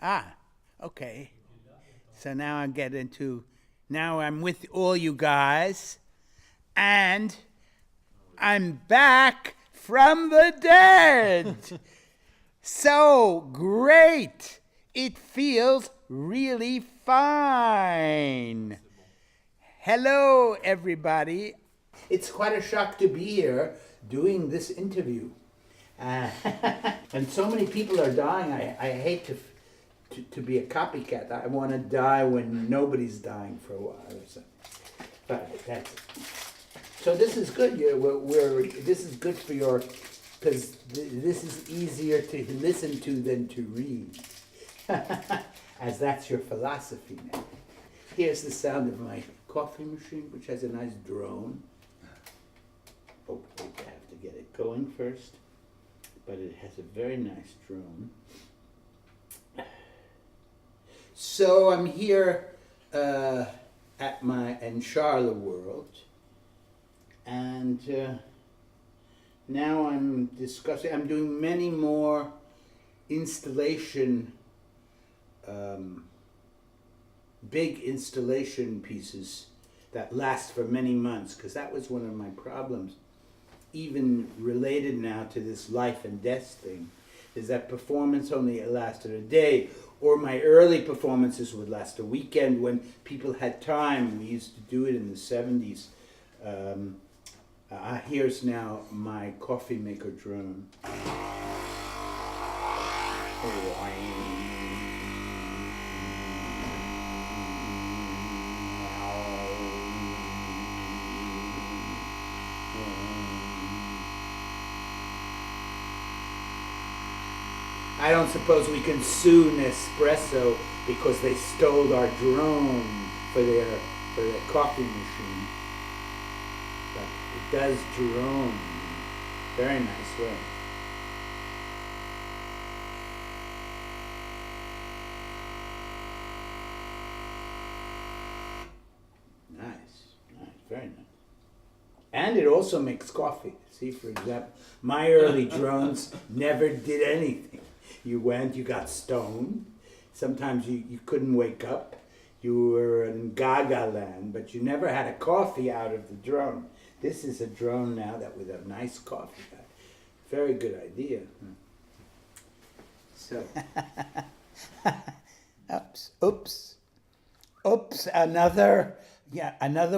Ah, okay. So now I'm with all you guys, and I'm back from the dead. So great. It feels really fine. Hello, everybody. It's quite a shock to be here doing this interview. Uh, and so many people are dying. I hate to be a copycat. I want to die when nobody's dying for a while or something. But that's so. This is good. This is good for your, because this is easier to listen to than to read, as that's your philosophy now. Here's the sound of my coffee machine, which has a nice drone. Oh, I have to get it going first. But it has a very nice drone. So I'm here in Charleroi, and now I'm doing many more big installation pieces that last for many months, because that was one of my problems, even related now to this life and death thing, is that performance only lasted a day, or my early performances would last a weekend when people had time. We used to do it in the 70s. Here's now my coffee maker drone. I don't suppose we can sue Nespresso because they stole our drone for their coffee machine. But it does drone. Very nice way. Nice, very nice. And it also makes coffee. See, for example, my early drones never did anything. You went, you got stoned. Sometimes you couldn't wake up. You were in Gaga land, but you never had a coffee out of the drone. This is a drone now that with a nice coffee. Very good idea. So, oops, another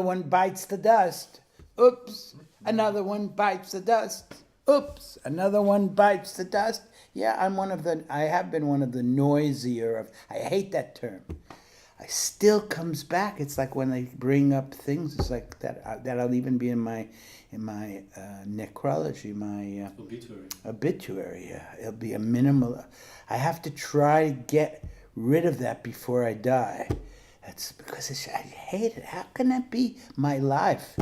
one bites the dust. Oops, another one bites the dust. Oops, another one bites the dust. Yeah, I have been one of the noisier I hate that term. It still comes back. It's like when they bring up things, it's like that'll even be in my necrology, my obituary. Yeah. It'll be a minimal. I have to try to get rid of that before I die. That's because I hate it. How can that be my life?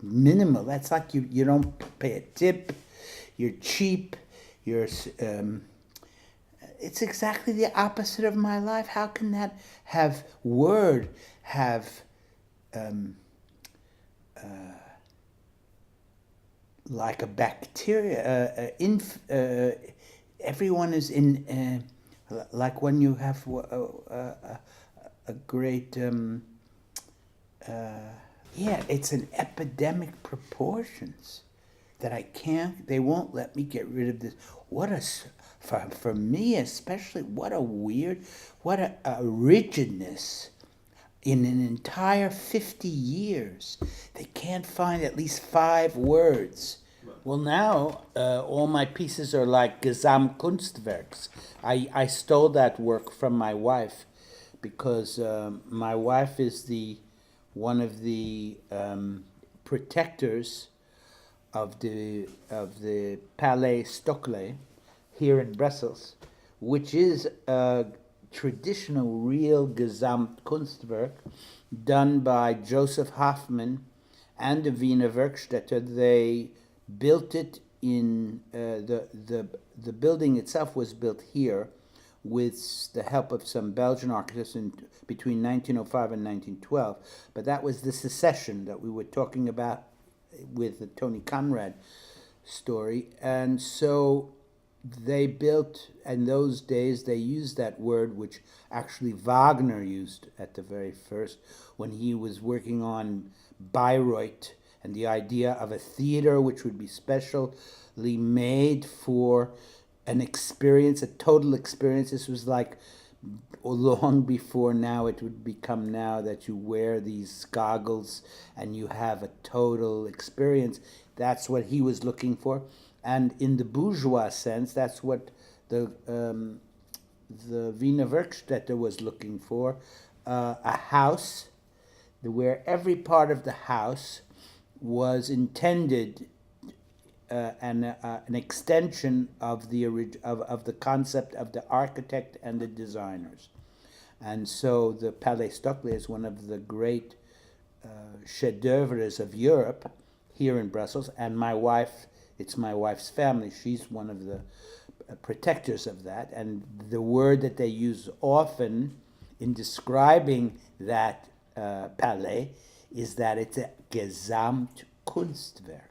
Minimal. That's like you don't pay a tip. You're cheap. It's exactly the opposite of my life. How can that have like a bacteria? Everyone is in, like when you have a great, it's an epidemic proportions. That they won't let me get rid of this. For me especially, what a rigidness in an entire 50 years. They can't find at least 5 words. Well, now all my pieces are like Gesamtkunstwerks. I stole that work from my wife because my wife is one of the protectors of the Palais Stokely here in Brussels, which is a traditional real Gesamtkunstwerk done by Joseph Hoffman and the Wiener Werkstätte. They built it in the building itself was built here with the help of some Belgian architects between 1905 and 1912. But that was the secession that we were talking about with the Tony Conrad story. And so they built, in those days, they used that word which actually Wagner used at the very first when he was working on Bayreuth and the idea of a theater which would be specially made for an experience, a total experience. This was like long before now it would become now that you wear these goggles and you have a total experience. That's what he was looking for. And in the bourgeois sense, that's what the Wiener Werkstätte was looking for, a house where every part of the house was intended an extension of the concept of the architect and the designers. And so the Palais Stockley is one of the great chefs-d'oeuvres of Europe here in Brussels, and my wife, it's my wife's family, she's one of the protectors of that, and the word that they use often in describing that palais is that it's a Gesamtkunstwerk.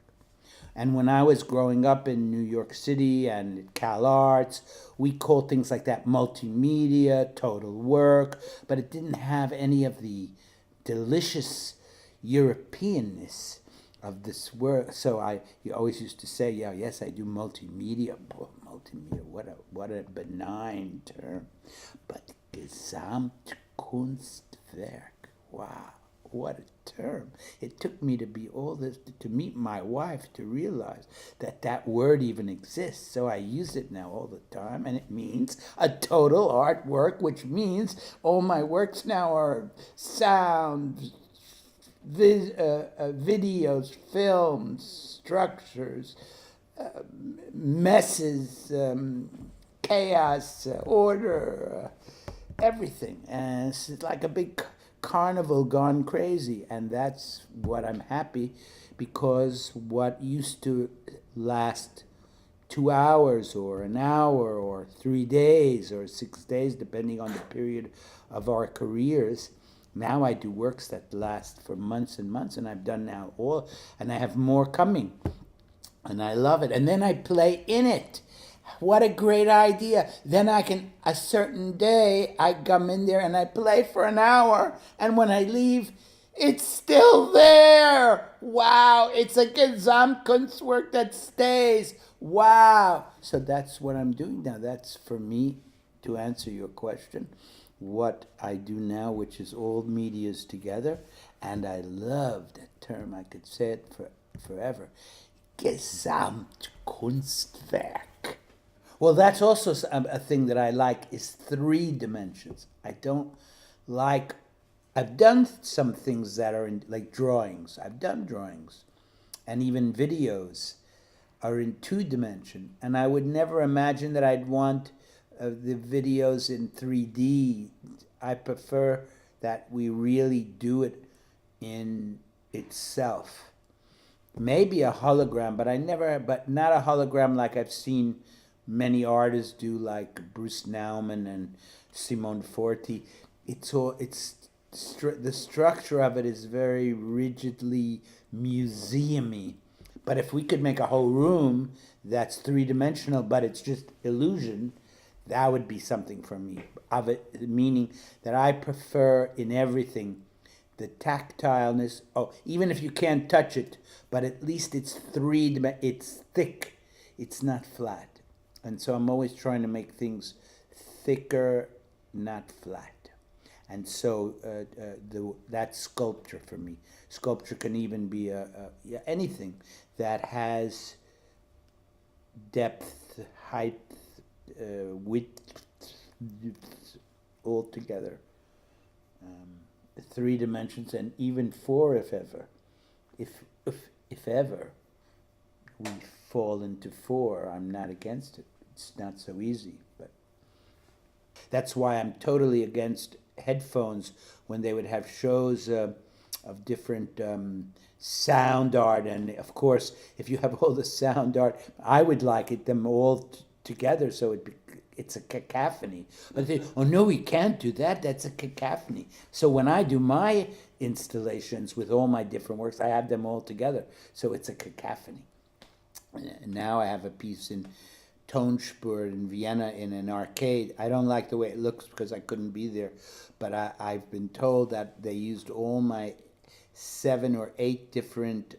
And when I was growing up in New York City and at Cal Arts, we called things like that multimedia, total work, but it didn't have any of the delicious Europeanness of this work. So you always used to say, yeah, yes, I do multimedia. Boy, multimedia, what a benign term. But Gesamtkunstwerk, wow. What a term. It took me to be all this, to meet my wife, to realize that that word even exists. So I use it now all the time, and it means a total artwork, which means all my works now are sound, videos, films, structures, messes, chaos, order, everything. And it's like a big carnival gone crazy, and that's what I'm happy, because what used to last 2 hours or an hour or 3 days or 6 days, depending on the period of our careers, now I do works that last for months and months, and I've done now all, and I have more coming, and I love it. And then I play in it. What a great idea. Then I can, a certain day, I come in there and I play for an hour, and when I leave, it's still there. Wow, it's a Gesamtkunstwerk that stays. Wow. So that's what I'm doing now. That's for me, to answer your question, what I do now, which is all medias together, and I love that term. I could say it forever. Gesamtkunstwerk. Well, that's also a thing that I like, is 3 dimensions. I don't like, I've done some things that are in, like drawings. I've done drawings, and even videos are in 2 dimension. And I would never imagine that I'd want the videos in 3D. I prefer that we really do it in itself. Maybe a hologram, but not a hologram like I've seen many artists do, like Bruce Nauman and Simone Forti. The structure of it is very rigidly museum-y. But if we could make a whole room that's 3-dimensional, but it's just illusion, that would be something for me. Of it, meaning that I prefer in everything the tactileness. Oh, even if you can't touch it, but at least it's it's thick. It's not flat. And so I'm always trying to make things thicker, not flat. And so that's sculpture for me. Sculpture can even be anything that has depth, height, width, all together. 3 dimensions, and even 4 if ever. If ever we fall into 4, I'm not against it. It's not so easy, but that's why I'm totally against headphones when they would have shows of different sound art. And of course, if you have all the sound art, I would like them all together, so it's a cacophony. But they, oh no, we can't do that. That's a cacophony. So when I do my installations with all my different works, I have them all together, so it's a cacophony. And now I have a piece in Tonspur in Vienna in an arcade. I don't like the way it looks because I couldn't be there, but I've been told that they used all my 7 or 8 different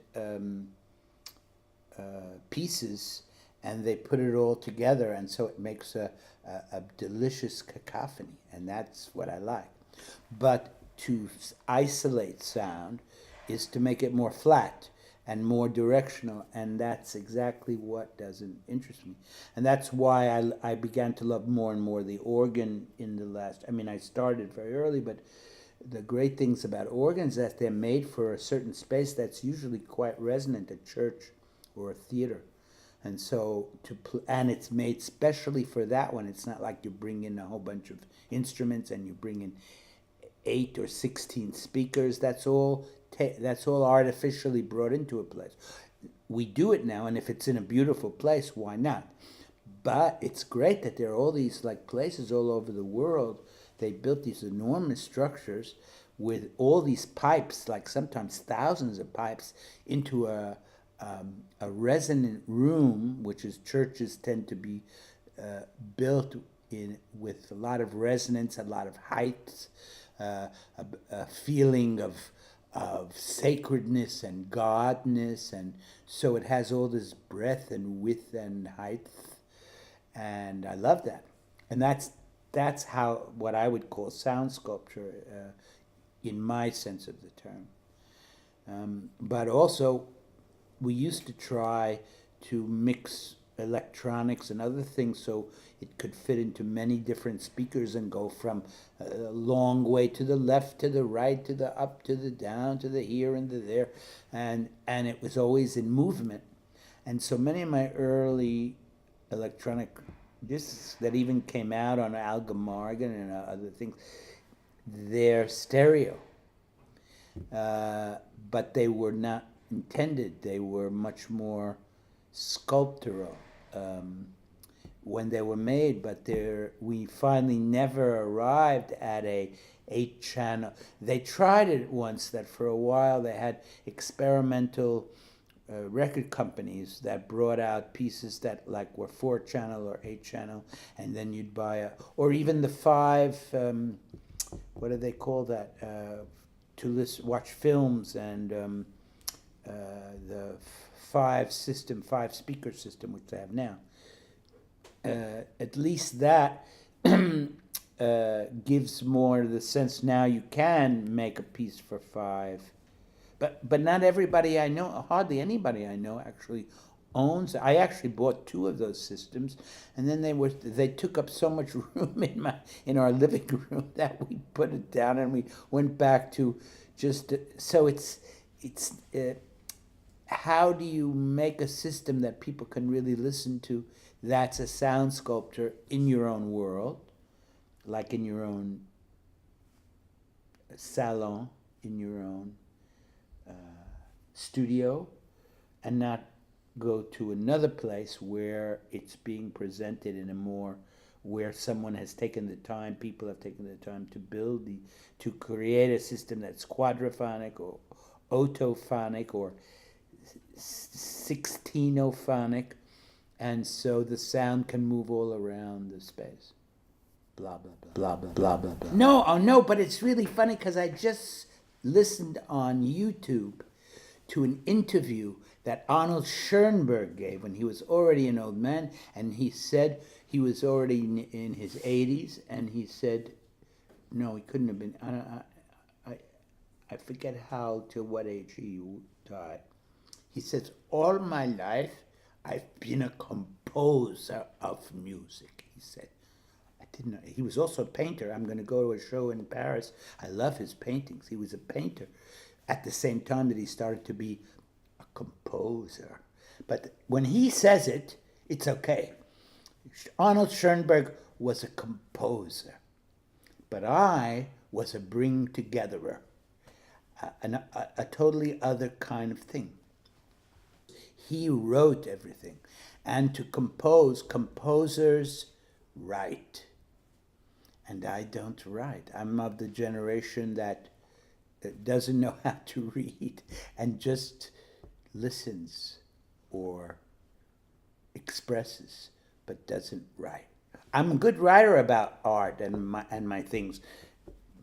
pieces, and they put it all together, and so it makes a delicious cacophony, and that's what I like. But to isolate sound is to make it more flat and more directional, and that's exactly what doesn't interest me. And that's why I began to love more and more the organ in the last, I mean, I started very early, but the great things about organs is that they're made for a certain space that's usually quite resonant, a church or a theater. And so, and it's made specially for that one. It's not like you bring in a whole bunch of instruments and you bring in 8 or 16 speakers. That's all artificially brought into a place. We do it now, and if it's in a beautiful place, why not? But it's great that there are all these like places all over the world. They built these enormous structures with all these pipes, like sometimes thousands of pipes, into a resonant room, which is churches tend to be built in with a lot of resonance, a lot of heights, a feeling of sacredness and godness, and so it has all this breadth and width and height, and I love that. And that's how what I would call sound sculpture in my sense of the term. But also, we used to try to mix electronics and other things so it could fit into many different speakers and go from a long way to the left, to the right, to the up, to the down, to the here and the there, and it was always in movement. And so many of my early electronic discs that even came out on Algemargen and other things, they're stereo, but they were not intended. They were much more sculptural when they were made, but we finally never arrived at a 8-channel. They tried it once, that for a while they had experimental record companies that brought out pieces that like were 4-channel or 8-channel, and then you'd buy or even the 5, what do they call that, to watch films, and the 5-speaker system, which they have now. At least that gives more the sense now you can make a piece for 5. But not everybody I know, hardly anybody I know actually owns. I actually bought 2 of those systems, and then they took up so much room in our living room that we put it down, and we went back to just so it's how do you make a system that people can really listen to? That's a sound sculpture in your own world, like in your own salon, in your own studio, and not go to another place where it's being presented in a more, where someone has taken the time, people have taken the time to create a system that's quadraphonic or autophonic or 16-ophonic, and so the sound can move all around the space. Blah, blah, blah, blah, blah, blah, blah. No, but it's really funny because I just listened on YouTube to an interview that Arnold Schoenberg gave when he was already an old man, and he said he was already in his 80s, and he said, no, he couldn't have been, I forget to what age he died. He says, all my life I've been a composer of music, he said. I didn't know. He was also a painter. I'm going to go to a show in Paris. I love his paintings. He was a painter at the same time that he started to be a composer. But when he says it, it's okay. Arnold Schoenberg was a composer, but I was a bring-togetherer, a totally other kind of thing. He wrote everything. And to compose, composers write. And I don't write. I'm of the generation that doesn't know how to read and just listens or expresses but doesn't write. I'm a good writer about art and my things,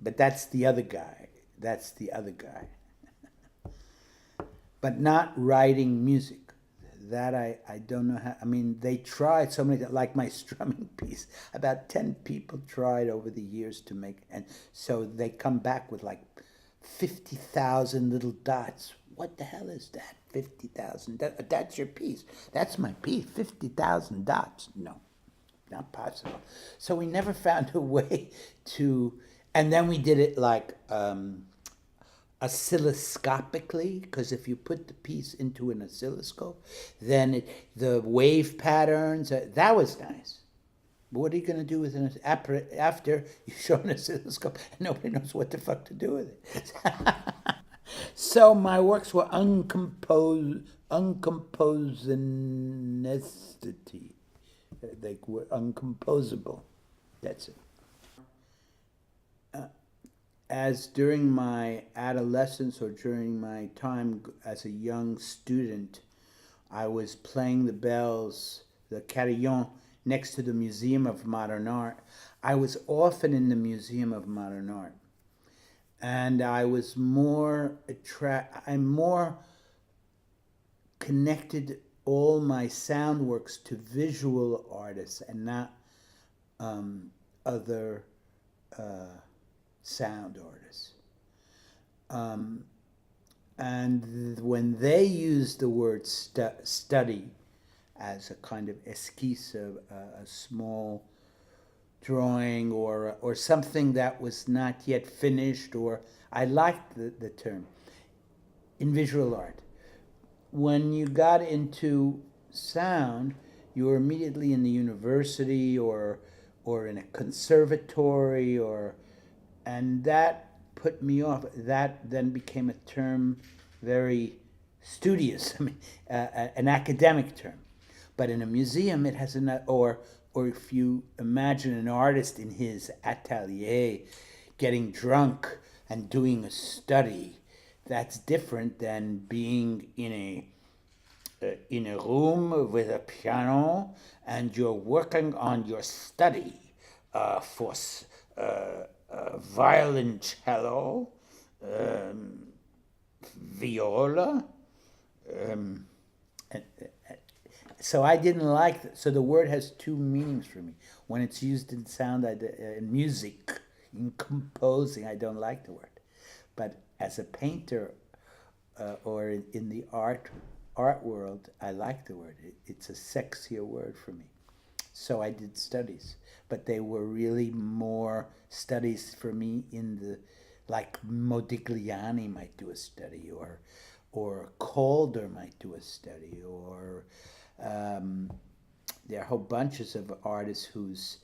but that's the other guy. That's the other guy. But not writing music. That I don't know how. I mean, they tried so many, like my strumming piece. About 10 people tried over the years to make, and so they come back with like 50,000 little dots. What the hell is that? 50,000. That's your piece. That's my piece. 50,000 dots. No, not possible. So we never found a way to, and then we did it like oscilloscopically, because if you put the piece into an oscilloscope, then the wave patterns, that was nice. But what are you going to do with an after you show an oscilloscope and nobody knows what the fuck to do with it? So my works were uncomposedity. They were uncomposable. That's it. As during my adolescence or during my time as a young student, I was playing the bells, the carillon, next to the Museum of Modern Art. I was often in the Museum of Modern Art. And I was I'm more connected all my sound works to visual artists and not other sound artists. And when they use the word study as a kind of esquisse, a small drawing or something that was not yet finished, or I liked the term, in visual art. When you got into sound, you were immediately in the university or in a conservatory, and that put me off. That then became a term very studious, I mean, an academic term. But in a museum, it has or if you imagine an artist in his atelier getting drunk and doing a study, that's different than being in a room with a piano and you're working on your study for violoncello, viola. So I didn't like that. So the word has two meanings for me. When it's used in sound, in music, in composing, I don't like the word. But as a painter or in the art world, I like the word. It's a sexier word for me. So I did studies, but they were really more studies for me in the, like Modigliani might do a study, or Calder might do a study, or there are whole bunches of artists whose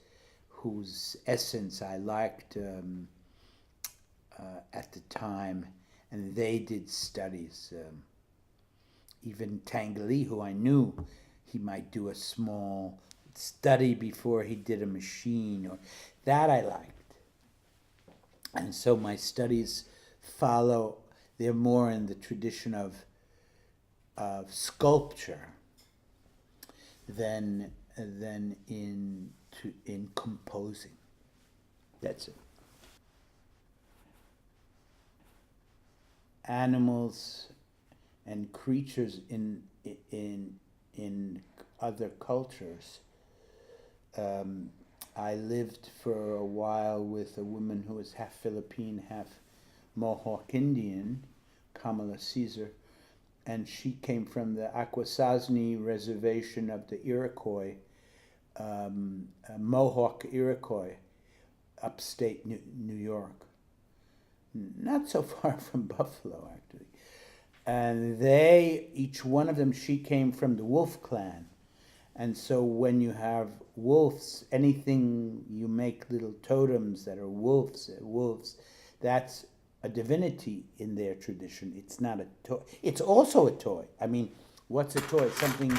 essence I liked at the time, and they did studies. Even Tanguy, who I knew, he might do a small study before he did a machine, or that I liked. And so my studies follow, they're more in the tradition of sculpture than in composing. That's it. Animals and creatures in other cultures. I lived for a while with a woman who was half Philippine, half Mohawk Indian, Kamala Caesar, and she came from the Akwesasne reservation of the Iroquois, Mohawk Iroquois, upstate New York. Not so far from Buffalo, actually. And each one of them, she came from the Wolf clan. And so when you have wolves, anything you make little totems that are wolves, that's a divinity in their tradition. It's not a toy. It's also a toy. I mean, what's a toy? Something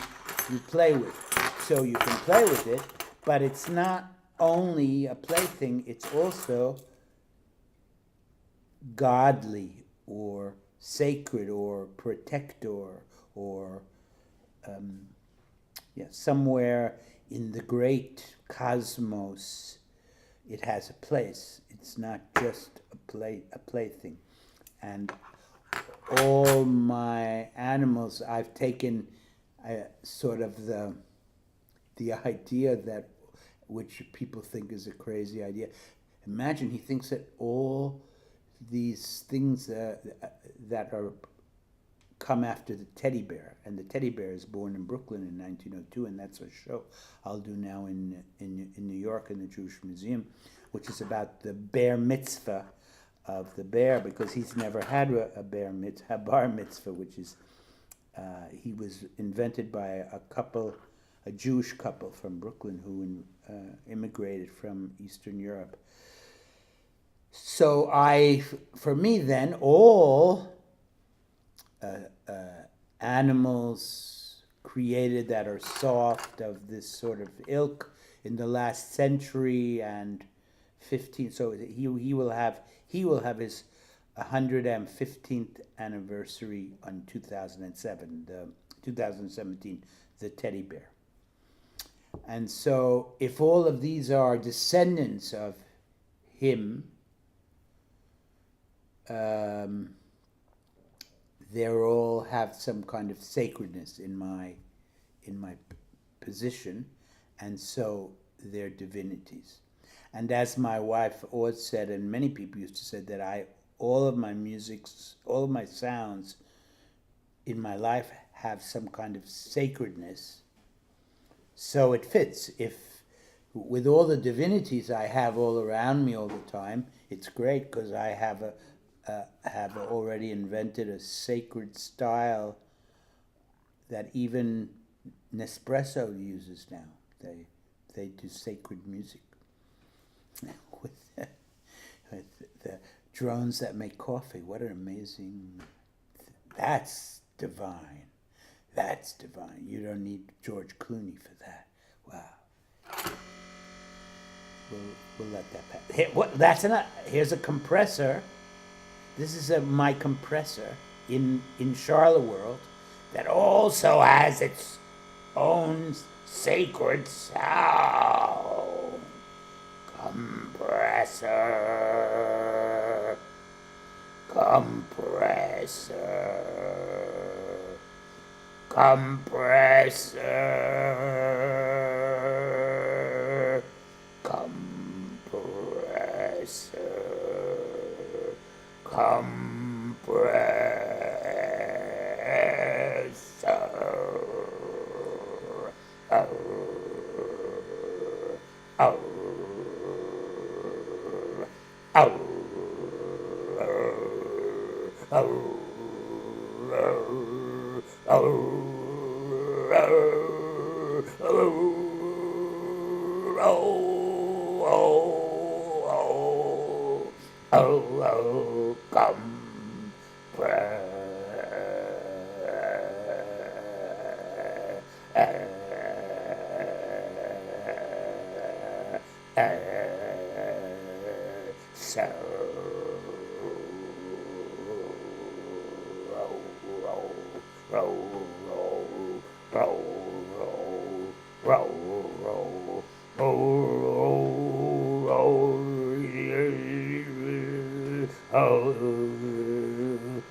you play with. So you can play with it, but it's not only a plaything, it's also godly or sacred or protector or somewhere in the great cosmos, it has a place. It's not just a plaything. And all my animals, I've taken sort of the idea that, which people think is a crazy idea. Imagine he thinks that all these things that are come after the teddy bear, and the teddy bear is born in Brooklyn in 1902, and that's a show I'll do now in New York in the Jewish Museum, which is about the bar mitzvah of the bear, because he's never had a bar mitzvah, which is he was invented by a Jewish couple from Brooklyn who immigrated from Eastern Europe. So for me then, all animals created that are soft of this sort of ilk in the last century and 15. So he will have his 115th anniversary on 2017, the teddy bear. And so if all of these are descendants of him, they all have some kind of sacredness in my position, and so they're divinities. And as my wife always said, and many people used to say, that all of my sounds in my life have some kind of sacredness. So it fits. If with all the divinities I have all around me all the time, it's great because I have already invented a sacred style that even Nespresso uses now. They do sacred music with the drones that make coffee. What an amazing! That's divine. That's divine. You don't need George Clooney for that. Wow. We'll let that pass. Here's a compressor. This is my compressor in Charleworld that also has its own sacred sound. Compressor. Compressor. Compressor. Compressor.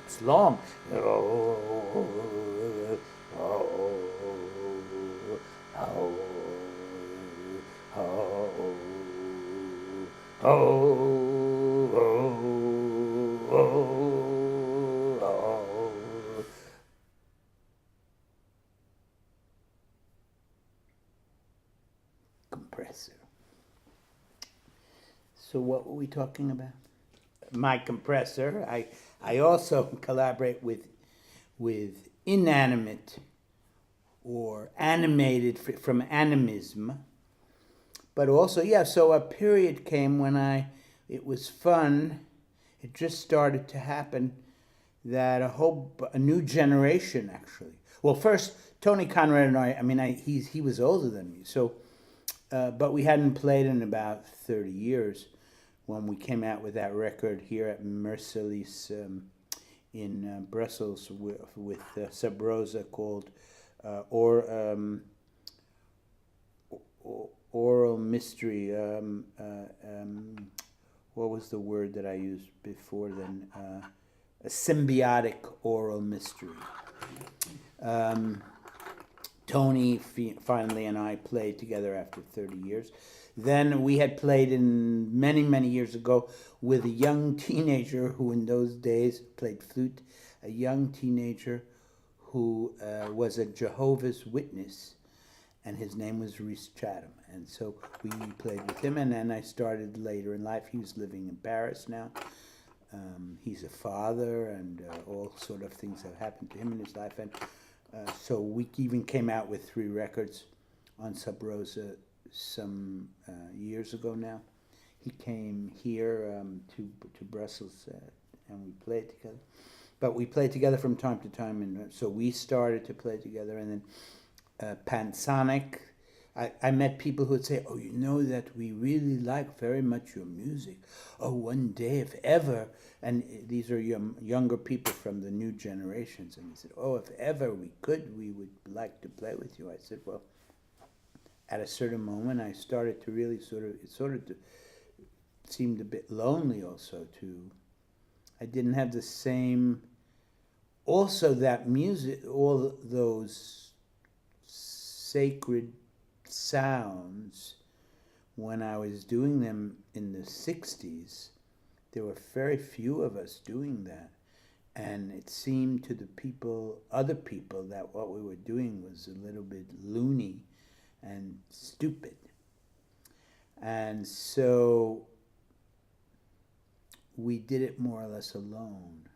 It's long. Compressor. So what were we talking about? My compressor. I also collaborate with inanimate or animated from animism. But also, so a period came when it was fun. It just started to happen that a new generation actually. Well, first Tony Conrad and he was older than me, so but we hadn't played in about 30 years when we came out with that record here at Mercelis in Brussels with Sub Rosa called oral mystery. What was the word that I used before then? A symbiotic oral mystery. Tony finally and I played together after 30 years. Then we had played in many, many years ago with a young teenager who in those days played flute, a young teenager who was a Jehovah's Witness, and his name was Rhys Chatham. And so we played with him, and then I started later in life. He was living in Paris now. He's a father, and all sort of things have happened to him in his life. And so we even came out with 3 records on Sub Rosa some years ago now. He came here to Brussels, and we played together. But we played together from time to time, and so we started to play together. And then Pansonic, I met people who would say, "Oh, you know that we really like very much your music. Oh, one day, if ever," and these are younger people from the new generations, and he said, "Oh, if ever we could, we would like to play with you." I said, well, at a certain moment, I started to really it seemed a bit lonely also I didn't have the same, also that music, all those sacred sounds, when I was doing them in the 60s, there were very few of us doing that. And it seemed to the other people, that what we were doing was a little bit loony and stupid. And so we did it more or less alone.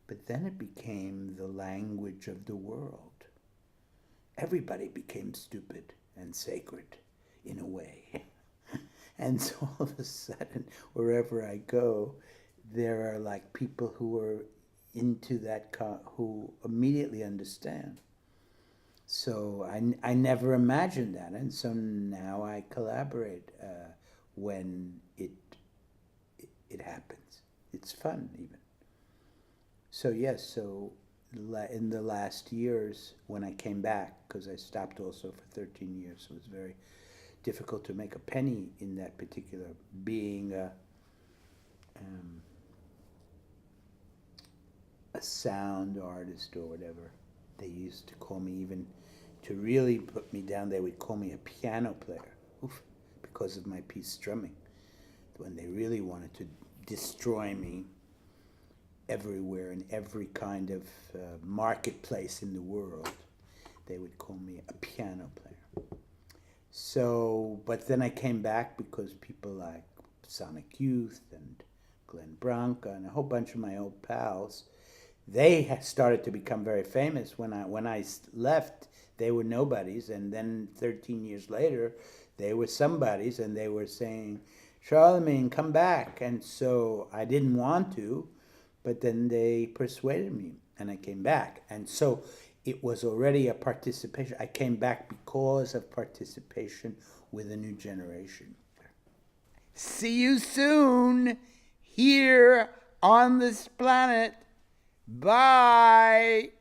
But then it became the language of the world. Everybody became stupid and sacred in a way. And so all of a sudden, wherever I go, there are like people who are into that, who immediately understand. So I never imagined that. And so now I collaborate when it happens. It's fun even. So yes, so in the last years when I came back, because I stopped also for 13 years, so it was very difficult to make a penny in that particular, being a sound artist or whatever. They used to call me, even to really put me down, they would call me a piano player, because of my piece strumming. When they really wanted to destroy me everywhere, in every kind of marketplace in the world, they would call me a piano player. So, but then I came back because people like Sonic Youth and Glenn Branca and a whole bunch of my old pals, they started to become very famous. When I left, they were nobodies, and then 13 years later, they were somebodies, and they were saying, "Charlemagne, come back." And so I didn't want to, but then they persuaded me, and I came back. And so it was already a participation. I came back because of participation with a new generation. See you soon here on this planet. Bye.